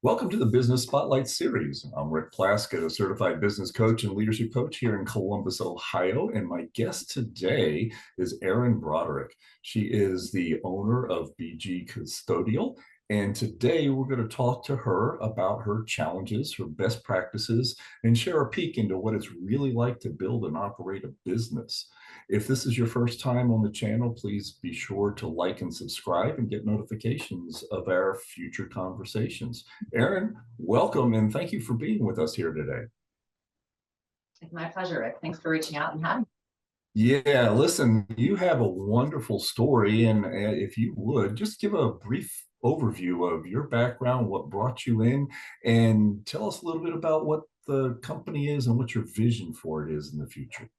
Welcome to the Business Spotlight Series. I'm Rick Plaskett, a certified business coach and leadership coach here in Columbus, Ohio. And my guest today is Erin Broderick. She is the owner of BG Custodial. And today we're going to talk to her about her challenges, her best practices, and share a peek into what it's really like to build and operate a business. If this is your first time on the channel, please be sure to like and subscribe and get notifications of our future conversations. Erin, welcome and thank you for being with us here today. It's my pleasure, Rick. Thanks for reaching out and having me. Yeah, listen, you have a wonderful story, and if you would, just give a brief overview of your background, what brought you in, and tell us a little bit about what the company is and what your vision for it is in the future.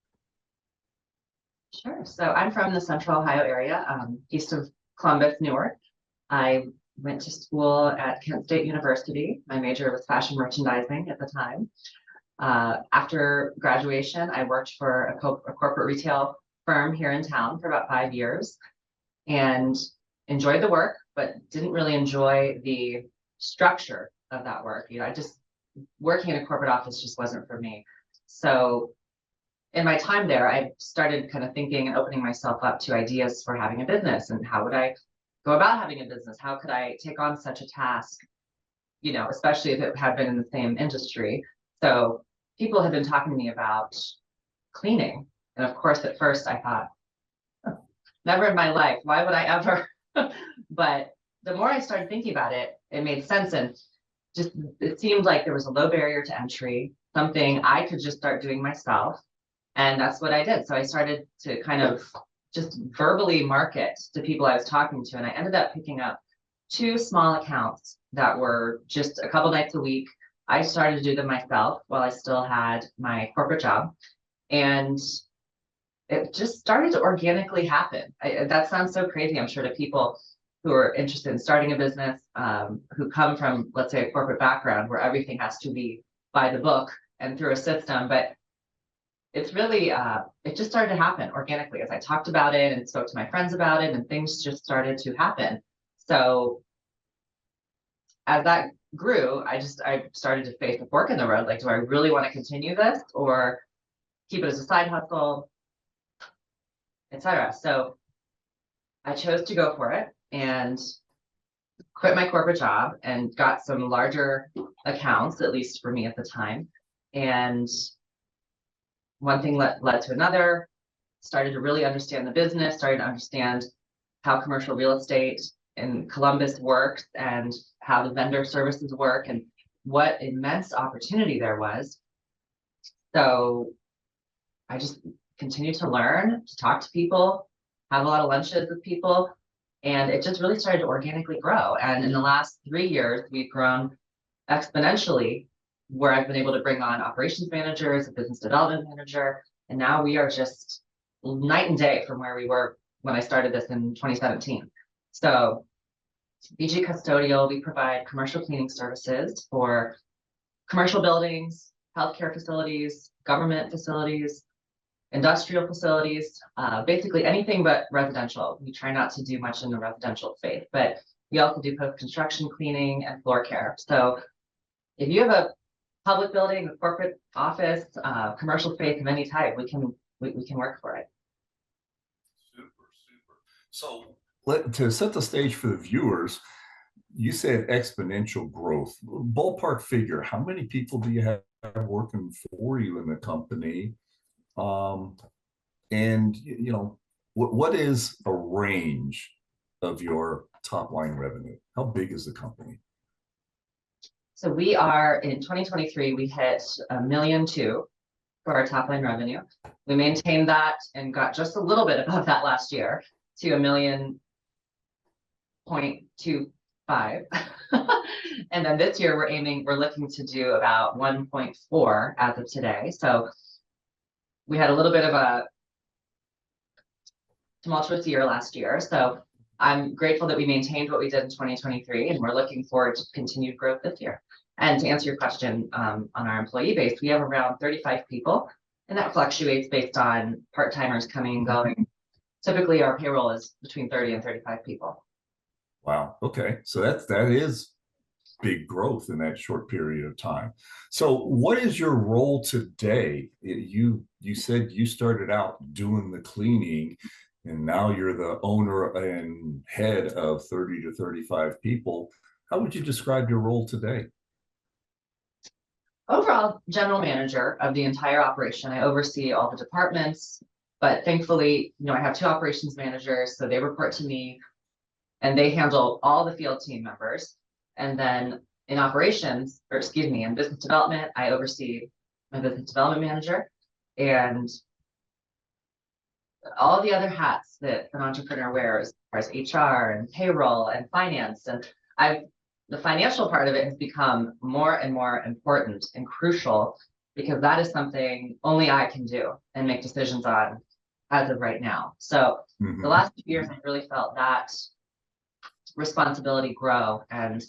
Sure. So I'm from the Central Ohio area, east of Columbus, Newark. I went to school at Kent State University. My major was fashion merchandising at the time. After graduation, I worked for a corporate retail firm here in town for about 5 years and enjoyed the work, but didn't really enjoy the structure of that work. I just working in a corporate office just wasn't for me. So in my time there, I started kind of thinking and opening myself up to ideas for having a business and how would I go about having a business? How could I take on such a task, especially if it had been in the same industry. So people had been talking to me about cleaning. And of course, at first I thought, oh, never in my life, why would I ever? But the more I started thinking about it, it made sense. And just it seemed like there was a low barrier to entry, something I could just start doing myself. And that's what I did. So I started to kind of just verbally market to people I was talking to. And I ended up picking up 2 small accounts that were just a couple nights a week. I started to do them myself while I still had my corporate job. And it just started to organically happen. That sounds so crazy, I'm sure, to people who are interested in starting a business, who come from, let's say, a corporate background where everything has to be by the book and through a system. But it's really, it just started to happen organically as I talked about it and spoke to my friends about it, and things just started to happen. So as that grew, I started to face a fork in the road. Like, do I really want to continue this or keep it as a side hustle, etc.? So I chose to go for it and quit my corporate job and got some larger accounts, at least for me at the time. And one thing led to another, started to really understand the business, started to understand how commercial real estate in Columbus works and how the vendor services work and what immense opportunity there was. So I just continued to learn, to talk to people, have a lot of lunches with people, and it just really started to organically grow. And in the last 3 years, we've grown exponentially, where I've been able to bring on operations managers, a business development manager, and now we are just night and day from where we were when I started this in 2017. So BG Custodial, we provide commercial cleaning services for commercial buildings, healthcare facilities, government facilities, industrial facilities, basically anything but residential. We try not to do much in the residential space, but we also do post-construction cleaning and floor care. So if you have a public building, a corporate office, commercial space of any type, we can work for it. Super, super. So to set the stage for the viewers, you said exponential growth. Ballpark figure, how many people do you have working for you in the company? And what is a range of your top line revenue? How big is the company? So we are, in 2023, we hit $1.2 million for our top line revenue. We maintained that and got just a little bit above that last year to $1.25 million. And then this year we're looking to do about 1.4 as of today. So we had a little bit of a tumultuous year last year. So I'm grateful that we maintained what we did in 2023, and we're looking forward to continued growth this year. And to answer your question, on our employee base, we have around 35 people, and that fluctuates based on part-timers coming and going. Typically, our payroll is between 30 and 35 people. Wow. Okay. So that is big growth in that short period of time. So what is your role today? You said you started out doing the cleaning, and now you're the owner and head of 30 to 35 people. How would you describe your role today? Overall, general manager of the entire operation. I oversee all the departments, but thankfully, I have two operations managers, so they report to me and they handle all the field team members. And then in operations, or excuse me, in business development, I oversee my business development manager and all the other hats that an entrepreneur wears, as far as HR and payroll and finance. And the financial part of it has become more and more important and crucial because that is something only I can do and make decisions on as of right now. So the last 2 years, I really felt that responsibility grow, and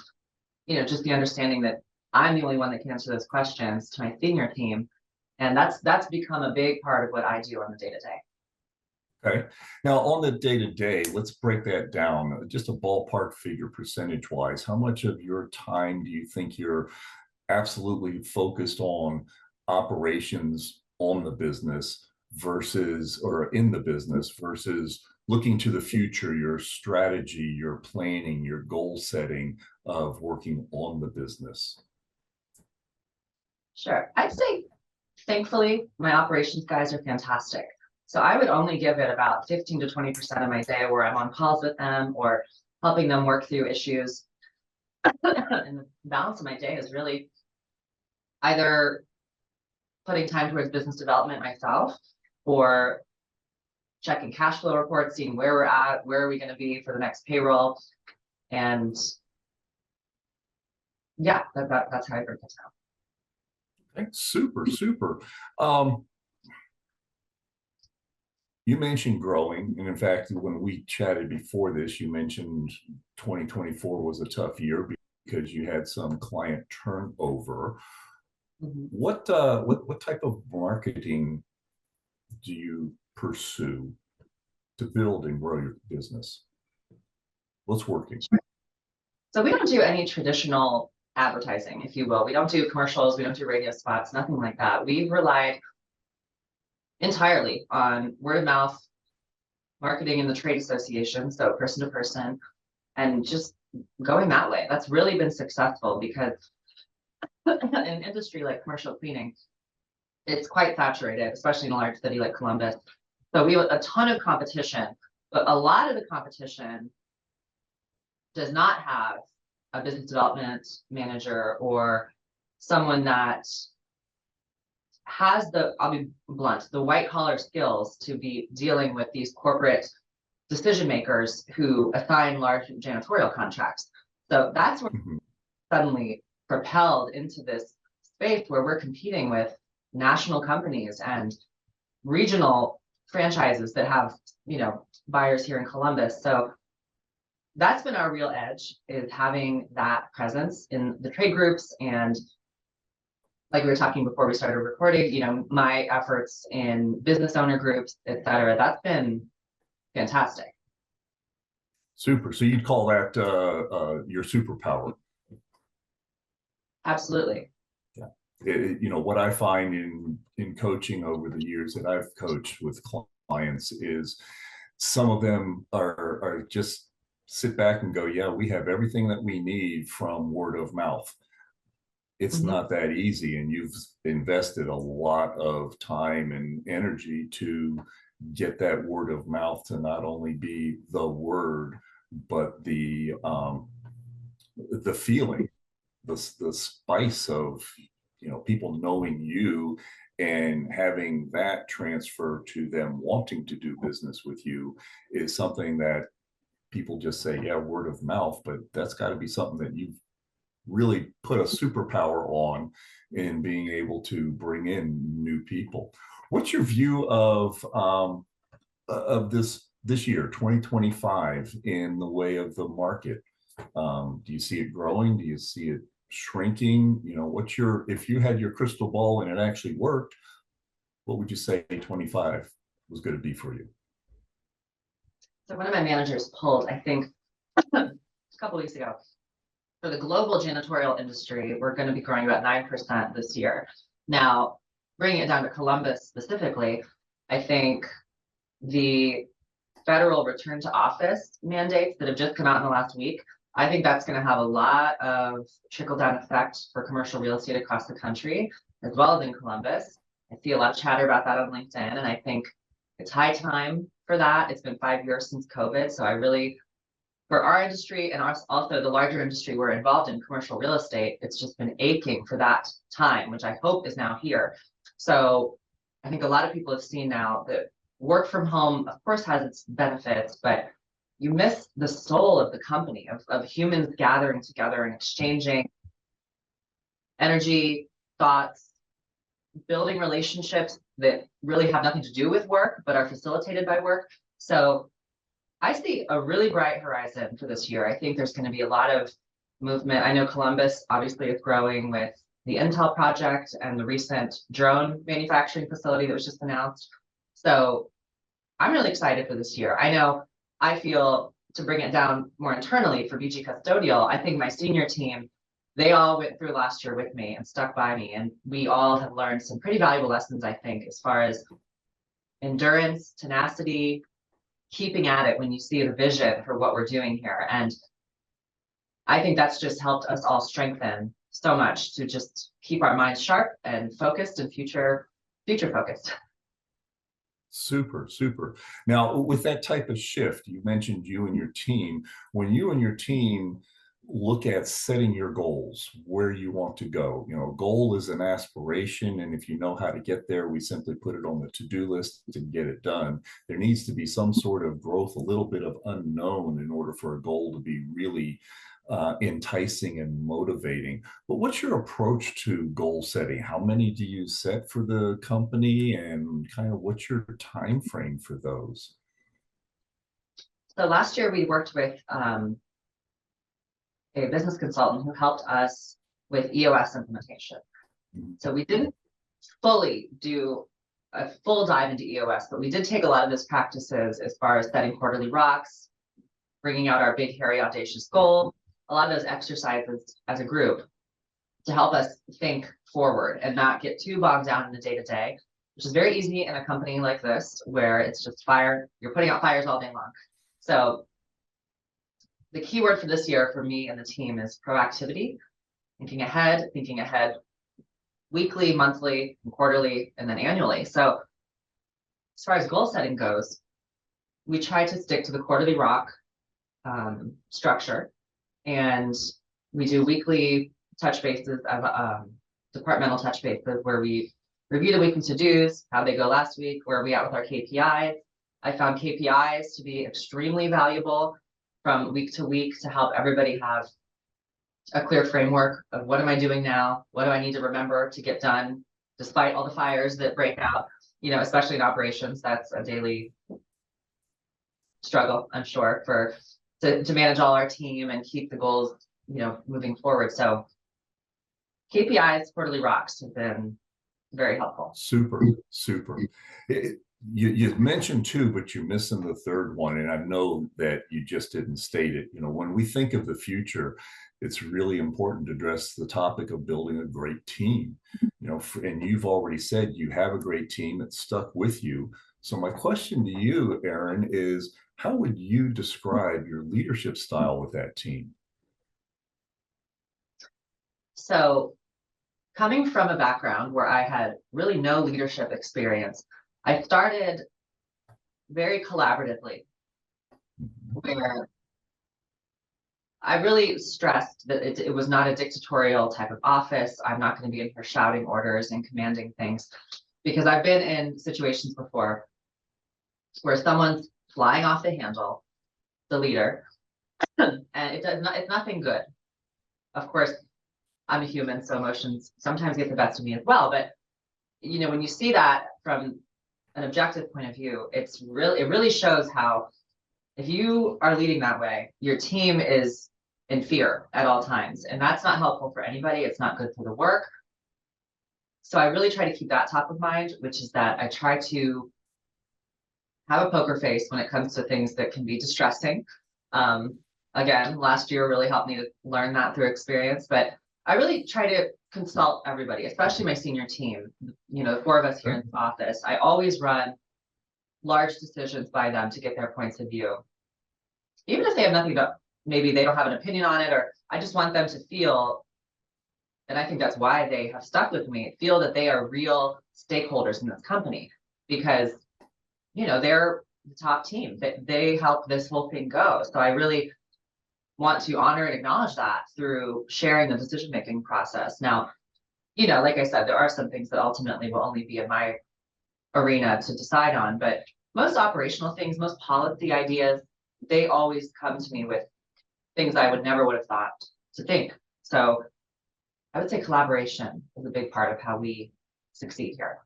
just the understanding that I'm the only one that can answer those questions to my senior team, and that's become a big part of what I do on the day-to-day. Okay. Now, on the day-to-day, let's break that down. Just a ballpark figure, percentage-wise. How much of your time do you think you're absolutely focused on operations on the business versus, or in the business versus looking to the future, your strategy, your planning, your goal setting of working on the business? Sure. I'd say, thankfully, my operations guys are fantastic. So I would only give it about 15 to 20% of my day where I'm on calls with them or helping them work through issues. And the balance of my day is really either putting time towards business development myself or checking cash flow reports, seeing where we're at, where are we going to be for the next payroll. And yeah, that's how I break it down. Okay, super, super. You mentioned growing, and in fact, when we chatted before this, you mentioned 2024 was a tough year because you had some client turnover. What type of marketing do you pursue to build and grow your business? What's working? So we don't do any traditional advertising, if you will. We don't do commercials, we don't do radio spots, nothing like that. We've relied entirely on word of mouth marketing in the trade association, so person to person, and just going that way. That's really been successful because in an industry like commercial cleaning, it's quite saturated, especially in a large city like Columbus. So we have a ton of competition, but a lot of the competition does not have a business development manager or someone that has I'll be blunt, the white collar skills to be dealing with these corporate decision makers who assign large janitorial contracts. So that's where suddenly propelled into this space where we're competing with national companies and regional franchises that have, buyers here in Columbus. So that's been our real edge, is having that presence in the trade groups. And like we were talking before we started recording, my efforts in business owner groups, et cetera, that's been fantastic. Super. So you'd call that your superpower? Absolutely. Yeah. What I find in coaching over the years that I've coached with clients is some of them are just sit back and go, yeah, we have everything that we need from word of mouth. It's not that easy, and you've invested a lot of time and energy to get that word of mouth to not only be the word, but the feeling, the spice of people knowing you and having that transfer to them wanting to do business with you is something that people just say, yeah, word of mouth, but that's got to be something that you've really put a superpower on in being able to bring in new people. What's your view of this year, 2025, in the way of the market? Do you see it growing? Do you see it shrinking? If you had your crystal ball and it actually worked, what would you say 25 was going to be for you? So one of my managers pulled, I think, a couple weeks ago, for the global janitorial industry, we're going to be growing about 9% this year. Now, bringing it down to Columbus specifically, I think the federal return to office mandates that have just come out in the last week, I think that's going to have a lot of trickle down effect for commercial real estate across the country, as well as in Columbus. I see a lot of chatter about that on LinkedIn, and I think it's high time for that. It's been 5 years since COVID, so I really, for our industry and also the larger industry we're involved in, commercial real estate, it's just been aching for that time, which I hope is now here. So I think a lot of people have seen now that work from home, of course, has its benefits, but you miss the soul of the company, of humans gathering together and exchanging energy, thoughts, building relationships that really have nothing to do with work, but are facilitated by work. So I see a really bright horizon for this year. I think there's going to be a lot of movement. I know Columbus obviously is growing with the Intel project and the recent drone manufacturing facility that was just announced. So I'm really excited for this year. I know I feel, to bring it down more internally for BG Custodial, I think my senior team, they all went through last year with me and stuck by me. And we all have learned some pretty valuable lessons, I think, as far as endurance, tenacity, keeping at it when you see the vision for what we're doing here. And I think that's just helped us all strengthen so much to just keep our minds sharp and focused and future focused. Super, super. Now, with that type of shift, you mentioned you and your team. When you and your team look at setting your goals, where you want to go, a goal is an aspiration. And if you know how to get there, we simply put it on the to-do list and get it done. There needs to be some sort of growth, a little bit of unknown in order for a goal to be really enticing and motivating. But what's your approach to goal setting? How many do you set for the company, and kind of what's your time frame for those? So last year we worked with a business consultant who helped us with EOS implementation. So we didn't fully do a full dive into EOS, but we did take a lot of those practices as far as setting quarterly rocks, bringing out our big, hairy, audacious goal, a lot of those exercises as a group to help us think forward and not get too bogged down in the day-to-day, which is very easy in a company like this where it's just fire, you're putting out fires all day long. So the key word for this year for me and the team is proactivity, thinking ahead weekly, monthly, quarterly, and then annually. So as far as goal setting goes, we try to stick to the quarterly rock structure, and we do weekly touch bases of departmental touch bases where we review the weekly to-dos, how they go last week, where are we at with our KPIs. I found KPIs to be extremely valuable from week to week to help everybody have a clear framework of what am I doing now? What do I need to remember to get done despite all the fires that break out, especially in operations. That's a daily struggle, I'm sure, to manage all our team and keep the goals, moving forward. So KPIs, quarterly rocks have been very helpful. Super, super. You mentioned two, but you're missing the third one. And I know that you just didn't state it. When we think of the future, it's really important to address the topic of building a great team. And you've already said you have a great team that's stuck with you. So my question to you, Erin, is how would you describe your leadership style with that team? So coming from a background where I had really no leadership experience, I started very collaboratively, where I really stressed that it was not a dictatorial type of office. I'm not going to be in here shouting orders and commanding things, because I've been in situations before where someone's flying off the handle, the leader, and it's nothing good. Of course, I'm a human, so emotions sometimes get the best of me as well. But when you see that from an objective point of view, it really shows how, if you are leading that way, your team is in fear at all times, and that's not helpful for anybody. It's not good for the work. So I really try to keep that top of mind, which is that I try to have a poker face when it comes to things that can be distressing. Again, last year really helped me to learn that through experience, but I really try to consult everybody, especially my senior team. The four of us here in the office. I always run large decisions by them to get their points of view. Even if they have nothing to, maybe they don't have an opinion on it, or I just want them to feel, and I think that's why they have stuck with me, feel that they are real stakeholders in this company, because, they're the top team, that they help this whole thing go. So I really want to honor and acknowledge that through sharing the decision-making process. Now, like I said, there are some things that ultimately will only be in my arena to decide on, but most operational things, most policy ideas, they always come to me with things I would have thought to think. So I would say collaboration is a big part of how we succeed here.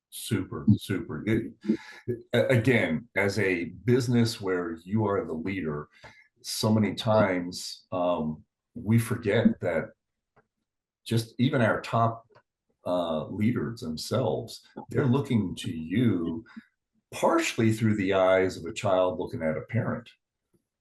Super, super. Again, as a business where you are the leader, so many times we forget that just even our top leaders themselves, they're looking to you partially through the eyes of a child looking at a parent.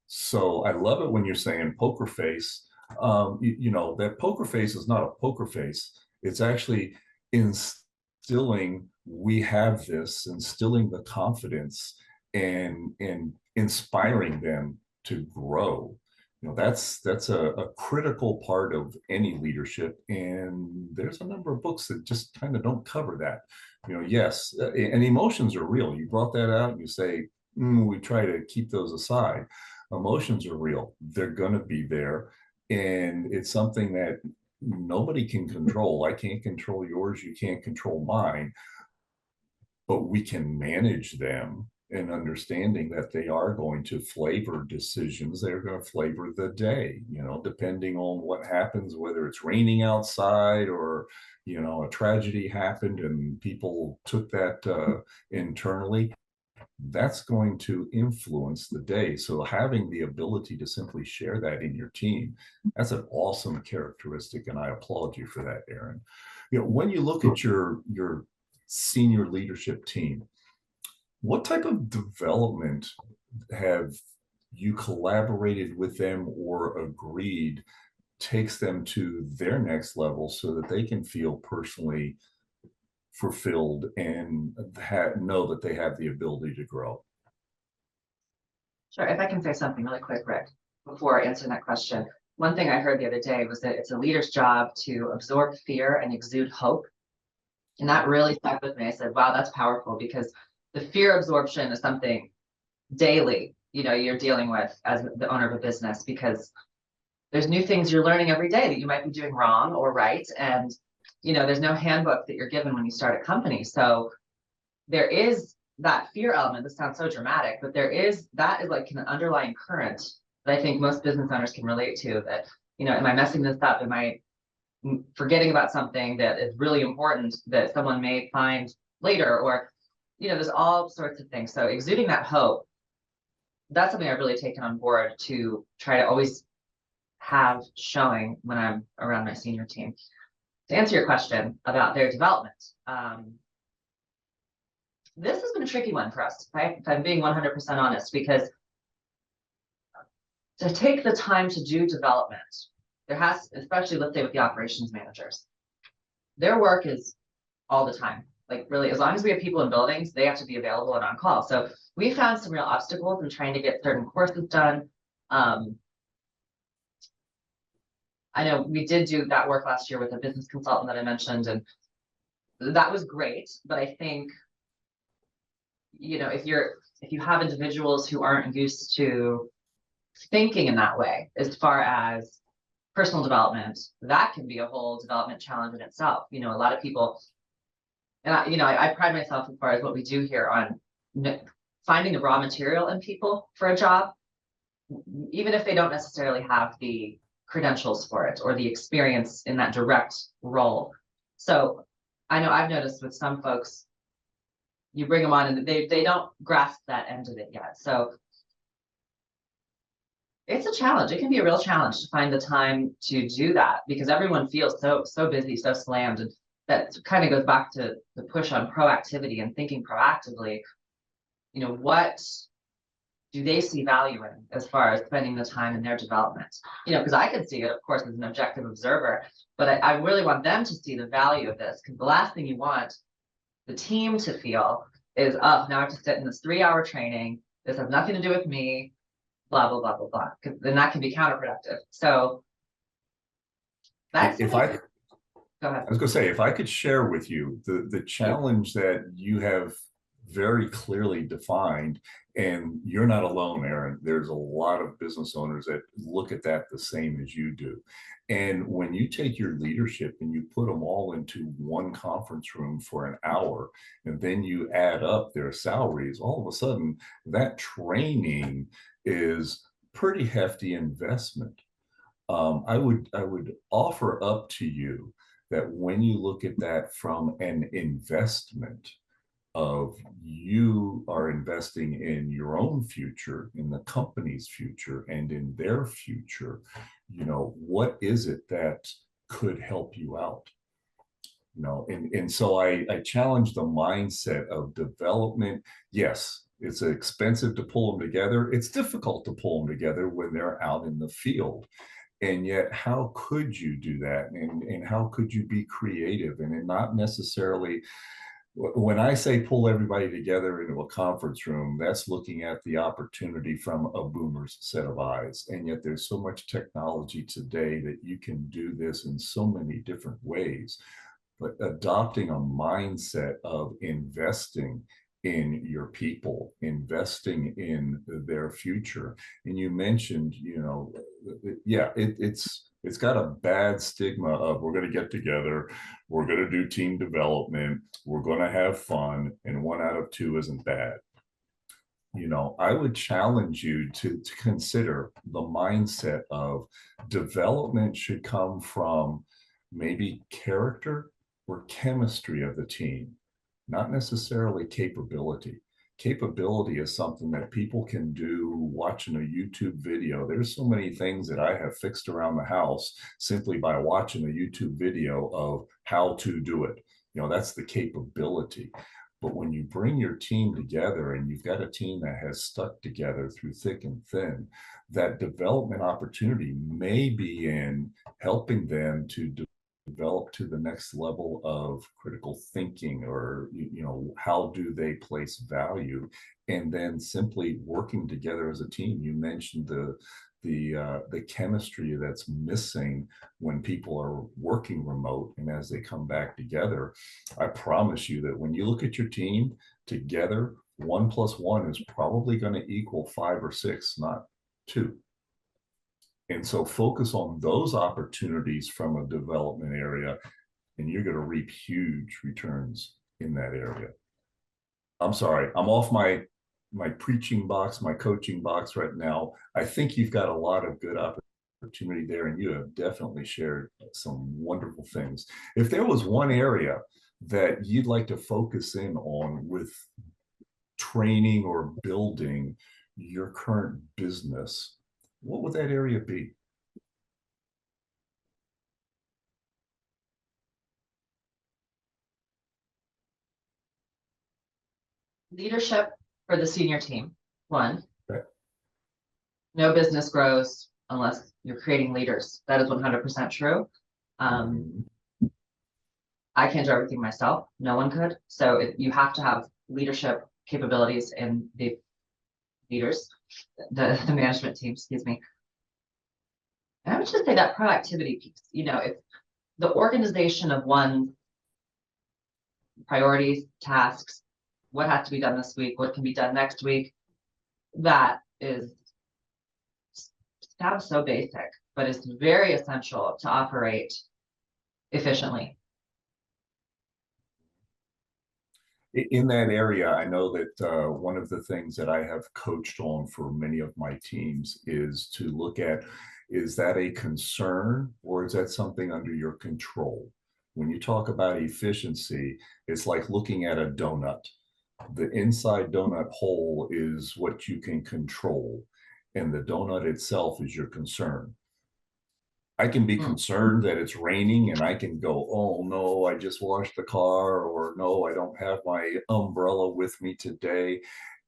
So I love it when you're saying poker face. That poker face is not a poker face. It's actually instilling, we have this, instilling the confidence and inspiring them to grow. That's a critical part of any leadership. And there's a number of books that just kind of don't cover that. Yes, and emotions are real. You brought that out and you say, we try to keep those aside. Emotions are real. They're going to be there. And it's something that nobody can control. I can't control yours. You can't control mine. But we can manage them, and understanding that they are going to flavor decisions. They're going to flavor the day, depending on what happens, whether it's raining outside or, a tragedy happened and people took that internally. That's going to influence the day. So having the ability to simply share that in your team, that's an awesome characteristic. And I applaud you for that, Erin. When you look at your senior leadership team, what type of development have you collaborated with them or agreed takes them to their next level so that they can feel personally fulfilled and know that they have the ability to grow? Sure. If I can say something really quick, Rick, before answering that question. One thing I heard the other day was that it's a leader's job to absorb fear and exude hope. And that really stuck with me. I said, wow, that's powerful, because the fear absorption is something daily, you're dealing with as the owner of a business, because there's new things you're learning every day that you might be doing wrong or right. And, there's no handbook that you're given when you start a company. So there is that fear element. This sounds so dramatic, but that is like an underlying current that I think most business owners can relate to, that, am I messing this up? Am I forgetting about something that is really important that someone may find later? Or, there's all sorts of things. So exuding that hope, that's something I've really taken on board to try to always have showing when I'm around my senior team. To answer your question about their development, this has been a tricky one for us, right? If I'm being 100% honest, because to take the time to do development, especially let's say with the operations managers, their work is all the time. Like really, as long as we have people in buildings, they have to be available and on call. So we found some real obstacles in trying to get certain courses done. I know we did do that work last year with a business consultant that I mentioned, and that was great. But I think, if you have individuals who aren't used to thinking in that way, as far as personal development, that can be a whole development challenge in itself. A lot of people, and I pride myself as far as what we do here on finding the raw material in people for a job, even if they don't necessarily have the credentials for it or the experience in that direct role. So I know I've noticed with some folks, you bring them on and they don't grasp that end of it yet. So it's a challenge. It can be a real challenge to find the time to do that, because everyone feels so busy, so slammed. And that kind of goes back to the push on proactivity and thinking proactively. What do they see value in as far as spending the time in their development? Because I can see it, of course, as an objective observer, but I really want them to see the value of this, because the last thing you want the team to feel is, oh, now I have to sit in this 3-hour training. This has nothing to do with me, blah, blah, blah, blah, blah. Because then that can be counterproductive. So that's If I, go ahead. I was going to say, if I could share with you the challenge that you have very clearly defined, and you're not alone, Erin. There's a lot of business owners that look at that the same as you do. And when you take your leadership and you put them all into one conference room for an hour, and then you add up their salaries, all of a sudden that training is pretty hefty investment. I would offer up to you that when you look at that from an investment of, you are investing in your own future, in the company's future, and in their future, what is it that could help you out? And so I challenge the mindset of development. Yes, it's expensive to pull them together. It's difficult to pull them together when they're out in the field. And yet, how could you do that? And how could you be creative and not necessarily, when I say pull everybody together into a conference room, that's looking at the opportunity from a boomer's set of eyes. And yet there's so much technology today that you can do this in so many different ways. But adopting a mindset of investing in your people, investing in their future. And you mentioned, yeah, it's got a bad stigma of, we're going to get together, we're going to do team development, we're going to have fun, and 1 out of 2 isn't bad. I would challenge you to consider the mindset of development should come from maybe character or chemistry of the team, not necessarily capability. Capability is something that people can do watching a YouTube video. There's so many things that I have fixed around the house simply by watching a YouTube video of how to do it. That's the capability. But when you bring your team together and you've got a team that has stuck together through thick and thin, that development opportunity may be in helping them to develop to the next level of critical thinking, or how do they place value, and then simply working together as a team. You mentioned the chemistry that's missing when people are working remote, and as they come back together, I promise you that when you look at your team together, 1 + 1 is probably going to equal 5 or 6, not 2. And so focus on those opportunities from a development area, and you're going to reap huge returns in that area. I'm sorry, I'm off my preaching box, my coaching box right now. I think you've got a lot of good opportunity there, and you have definitely shared some wonderful things. If there was one area that you'd like to focus in on with training or building your current business, what would that area be? Leadership for the senior team. 1, Okay. no business grows unless you're creating leaders. That is 100% true. I can't do everything myself. No one could. So you have to have leadership capabilities in the leaders, the management team, excuse me. And I would just say that proactivity piece, if the organization of one's priorities, tasks, what has to be done this week, what can be done next week, that sounds so basic, but it's very essential to operate efficiently. In that area, I know that one of the things that I have coached on for many of my teams is to look at, is that a concern or is that something under your control? When you talk about efficiency, it's like looking at a donut. The inside donut hole is what you can control, and the donut itself is your concern. I can be concerned that it's raining and I can go, oh no, I just washed the car, or no, I don't have my umbrella with me today.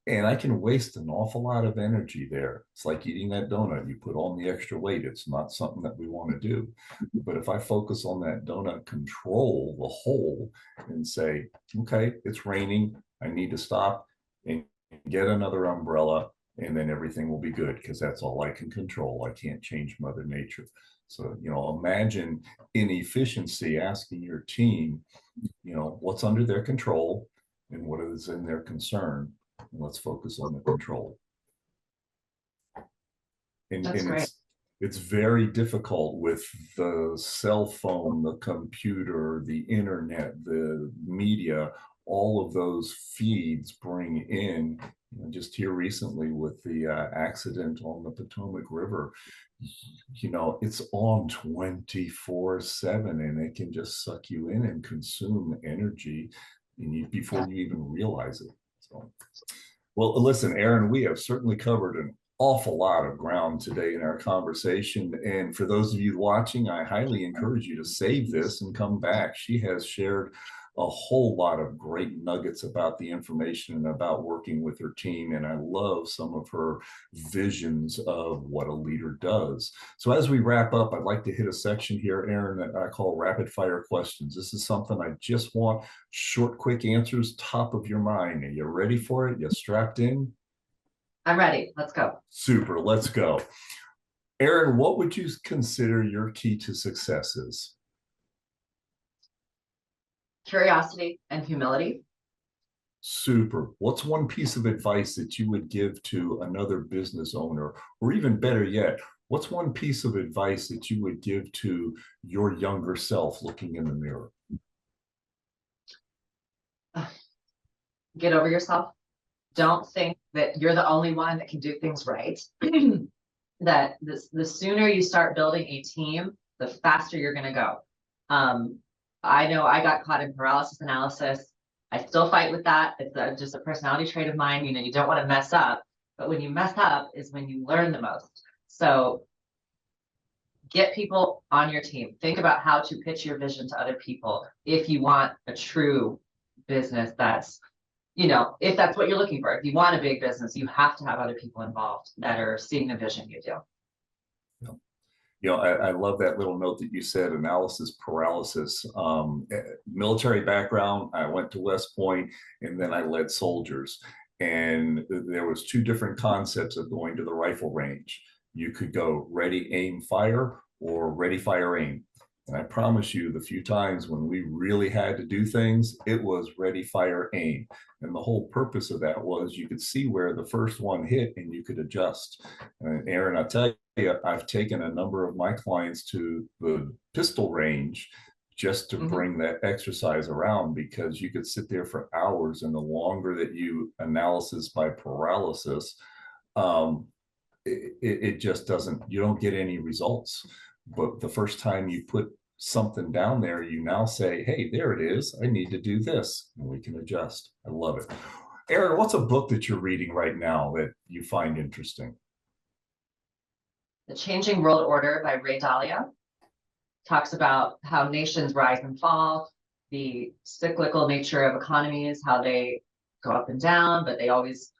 And I can waste an awful lot of energy there. It's like eating that donut. You put on the extra weight. It's not something that we want to do. But if I focus on that donut, control the whole and say, okay, it's raining. I need to stop and get another umbrella, and then everything will be good because that's all I can control. I can't change Mother Nature. So, imagine inefficiency, asking your team, what's under their control and what is in their concern. And let's focus on the control. And That's great. it's very difficult with the cell phone, the computer, the internet, the media. All of those feeds bring in, just here recently with the accident on the Potomac River, it's on 24/7, and it can just suck you in and consume energy before you even realize it. So, well, listen, Erin, we have certainly covered an awful lot of ground today in our conversation. And for those of you watching, I highly encourage you to save this and come back. She has shared a whole lot of great nuggets about the information and about working with her team. And I love some of her visions of what a leader does. So as we wrap up, I'd like to hit a section here, Erin, that I call rapid fire questions. This is something I just want short, quick answers, top of your mind. Are you ready for it? You strapped in? I'm ready. Let's go. Super. Let's go. Erin, what would you consider your key to success is? Curiosity and humility. Super. What's one piece of advice that you would give to another business owner? Or even better yet, what's one piece of advice that you would give to your younger self looking in the mirror? Get over yourself. Don't think that you're the only one that can do things right. That the sooner you start building a team, the faster you're going to go. I know I got caught in paralysis analysis. I still fight with that. It's just a personality trait of mine. You don't want to mess up, but when you mess up is when you learn the most. So get people on your team. Think about how to pitch your vision to other people if you want a true business that's, if that's what you're looking for. If you want a big business, you have to have other people involved that are seeing the vision you do. I love that little note that you said, analysis paralysis. Military background, I went to West Point, and then I led soldiers. And there was two different concepts of going to the rifle range. You could go ready, aim, fire, or ready, fire, aim. And I promise you, the few times when we really had to do things, it was ready, fire, aim. And the whole purpose of that was you could see where the first one hit and you could adjust. And Erin, I'll tell you, I've taken a number of my clients to the pistol range just to bring that exercise around, because you could sit there for hours, and the longer that you analysis by paralysis, it just doesn't, you don't get any results. But the first time you put something down there, you now say, hey, there it is. I need to do this. And we can adjust. I love it. Erin, what's a book that you're reading right now that you find interesting? The Changing World Order by Ray Dalio talks about how nations rise and fall, the cyclical nature of economies, how they go up and down, but they always,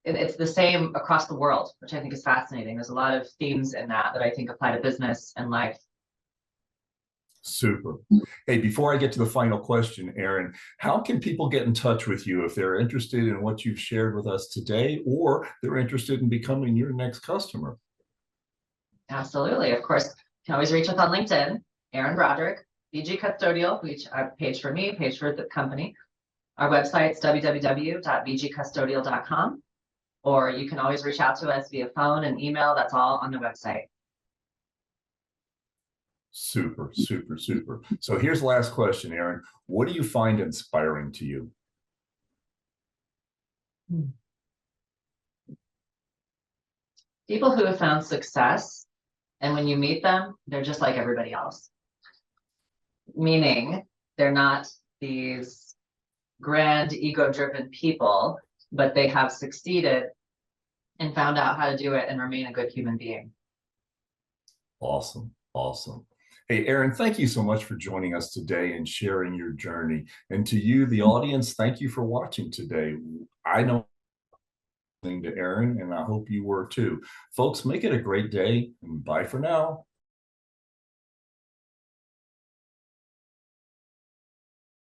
it's the same across the world, which I think is fascinating. There's a lot of themes in that I think apply to business and life. Super. Hey, before I get to the final question, Erin, how can people get in touch with you if they're interested in what you've shared with us today, or they're interested in becoming your next customer? Absolutely. Of course, you can always reach us on LinkedIn, Erin Broderick, BG Custodial, which I have a page for me, page for the company. Our website's www.bgcustodial.com, or you can always reach out to us via phone and email. That's all on the website. Super, super, super. So here's the last question, Erin. What do you find inspiring to you? People who have found success, and when you meet them, they're just like everybody else. Meaning they're not these grand ego-driven people, but they have succeeded and found out how to do it and remain a good human being. Awesome. Awesome. Hey, Erin, thank you so much for joining us today and sharing your journey. And to you, the audience, thank you for watching today. I know to Erin, and I hope you were too. Folks, make it a great day, and bye for now.